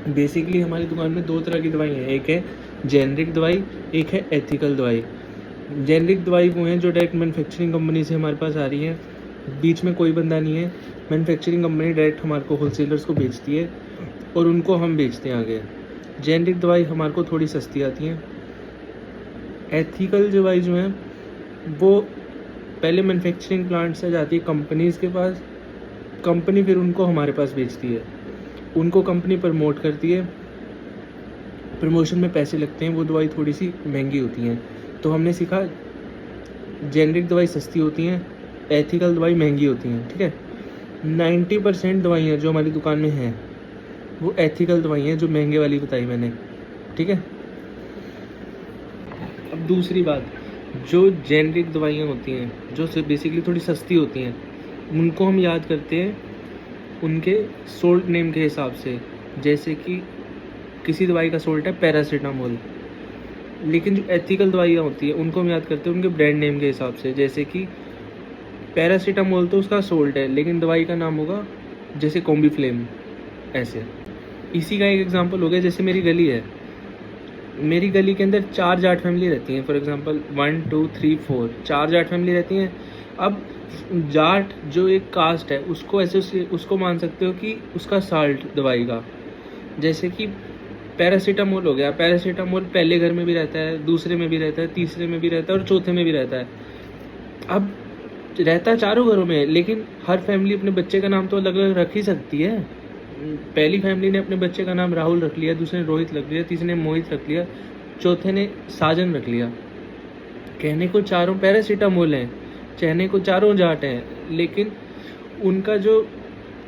Basically हमारी दुकान में 2 तरह की दवाई हैं, एक है जेनरिक दवाई, एक है एथिकल दवाई। जेनरिक दवाई वो हैं जो डायरेक्ट मैन्युफैक्चरिंग कंपनी से हमारे पास आ रही हैं, बीच में कोई बंदा नहीं है। मैन्युफैक्चरिंग कंपनी डायरेक्ट हमारे को होलसेलर्स को बेचती है और उनको हम बेचते हैं आगे। जेनरिक दवाई हमारे को थोड़ी सस्ती आती हैं। एथिकल दवाई जो है वो पहले मैन्युफैक्चरिंग प्लांट से जाती है कंपनीज़ के पास, कंपनी फिर उनको हमारे पास बेचती है, उनको कंपनी प्रमोट करती है, प्रमोशन में पैसे लगते हैं, वो दवाई थोड़ी सी महंगी होती हैं। तो हमने सीखा जेनरिक दवाई सस्ती होती हैं, एथिकल दवाई महंगी होती हैं, ठीक है। 90% दवाइयाँ जो हमारी दुकान में हैं वो एथिकल दवाई हैं, जो महंगे वाली बताई मैंने, ठीक है। अब दूसरी बात, जो जेनरिक दवाइयाँ होती हैं जो बेसिकली थोड़ी सस्ती होती हैं, उनको हम याद करते हैं उनके सोल्ट नेम के हिसाब से। जैसे कि किसी दवाई का सोल्ट है पैरासीटामोल, लेकिन जो एथिकल दवाइयाँ होती हैं उनको हम याद करते हैं उनके ब्रांड नेम के हिसाब से। जैसे कि पैरासीटामोल तो उसका सोल्ट है, लेकिन दवाई का नाम होगा जैसे कॉम्बीफ्लेम, ऐसे। इसी का एक एग्जांपल हो गया, जैसे मेरी गली है, मेरी गली के अंदर 4 जाट फैमिली रहती हैं। फॉर एग्जांपल 1 2 3 4 4 जाट फैमिली रहती हैं। अब जाट जो एक कास्ट है उसको ऐसे उसको मान सकते हो कि उसका साल्ट दवाई का, जैसे कि पैरासीटामोल हो गया। पैरासीटामोल पहले घर में भी रहता है, दूसरे में भी रहता है, तीसरे में भी रहता है और चौथे में भी रहता है। अब रहता है चारों घरों में, लेकिन हर फैमिली अपने बच्चे का नाम तो अलग अलग रख ही सकती है। पहली फैमिली ने अपने बच्चे का नाम राहुल रख लिया, दूसरे ने रोहित रख लिया, तीसरे ने मोहित रख लिया, चौथे ने साजन रख लिया। कहने को चारों पैरासीटामोल हैं, कहने को चारों जाट हैं, लेकिन उनका जो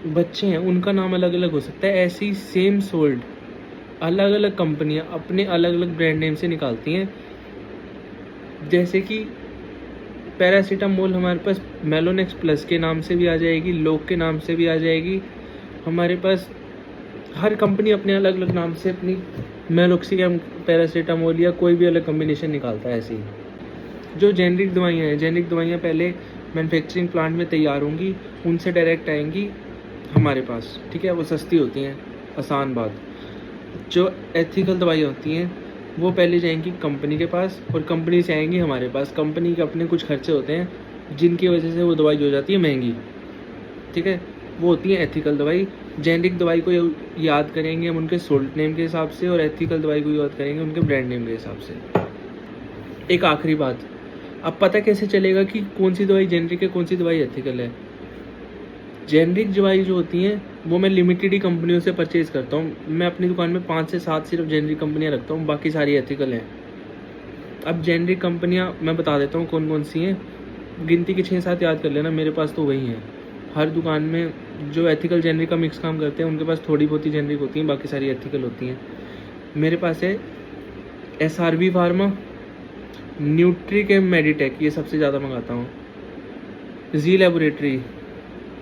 बच्चे हैं उनका नाम अलग अलग हो सकता है। ऐसी सेम सोल्ड अलग अलग कंपनियां अपने अलग अलग ब्रांड नेम से निकालती हैं। जैसे कि पैरासीटामोल हमारे पास मेलोनेक्स प्लस के नाम से भी आ जाएगी, लोक के नाम से भी आ जाएगी। हमारे पास हर कंपनी अपने अलग अलग नाम से अपनी मेलोक्सिकैम पैरासीटामोल या कोई भी अलग कम्बिनेशन निकालता है। ऐसे ही जो जेनरिक दवाइयाँ हैं, जेनरिक दवाइयाँ पहले मैन्युफैक्चरिंग प्लांट में तैयार होंगी, उनसे डायरेक्ट आएंगी हमारे पास, ठीक है। वो सस्ती होती हैं, आसान बात। जो एथिकल दवाइयाँ होती हैं वो पहले जाएंगी कंपनी के पास और कंपनी से आएंगी हमारे पास। कंपनी के अपने कुछ खर्चे होते हैं जिनकी वजह से वो दवाई हो जाती है महंगी, ठीक है। वो होती है एथिकल दवाई। जेनरिक दवाई को याद करेंगे हम उनके सोल्ट नेम के हिसाब से, और एथिकल दवाई को याद करेंगे उनके ब्रांड नेम के हिसाब से। एक आखिरी बात, अब पता कैसे चलेगा कि कौन सी दवाई जेनरिक है, कौन सी दवाई एथिकल है। जेनरिक दवाई जो होती हैं वो मैं लिमिटेड ही कंपनियों से परचेज़ करता हूँ। मैं अपनी दुकान में 5 से 7 सिर्फ जेनरिक कंपनियाँ रखता हूँ, बाकी सारी एथिकल हैं। अब जेनरिक कंपनियाँ मैं बता देता हूँ कौन कौन सी हैं, गिनती के 6-7 याद कर लेना, मेरे पास तो वही हैं। हर दुकान में जो एथिकल जेनरिक का मिक्स काम करते हैं उनके पास थोड़ी बहुत ही जेनरिक होती हैं, बाकी सारी एथिकल होती हैं। मेरे पास है SRV फार्मा, न्यूट्रीकेम मेडिटेक, ये सबसे ज़्यादा मंगाता हूँ, जी लेबोरेटरी,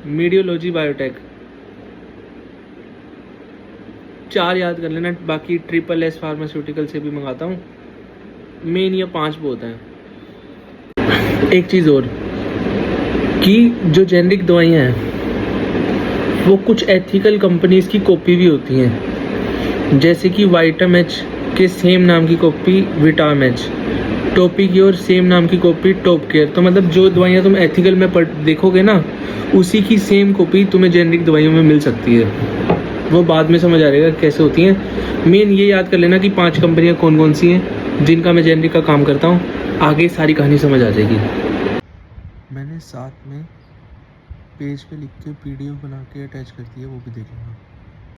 मीडियोलॉजी बायोटेक, 4 याद कर लेना, बाकी SSS फार्मास्यूटिकल से भी मंगाता हूँ। मेन ये 5 बहुत हैं। एक चीज़ और कि जो जेनरिक दवाइयाँ हैं वो कुछ एथिकल कंपनीज़ की कॉपी भी होती हैं। जैसे कि वाइटामेच के सेम नाम की कॉपी विटामेच, टॉपी की और सेम नाम की कॉपी टॉप केयर। तो मतलब जो दवाइयाँ तुम एथिकल में देखोगे ना, उसी की सेम कॉपी तुम्हें जेनरिक दवाइयों में मिल सकती है। वो बाद में समझ आ जाएगा कैसे होती हैं। मेन ये याद कर लेना कि 5 कंपनियाँ कौन कौन सी हैं जिनका मैं जेनरिक का काम करता हूँ, आगे सारी कहानी समझ आ जाएगी। मैंने साथ में पेज पे लिख के PDF बना के अटैच कर दिया, वो भी देख लेना।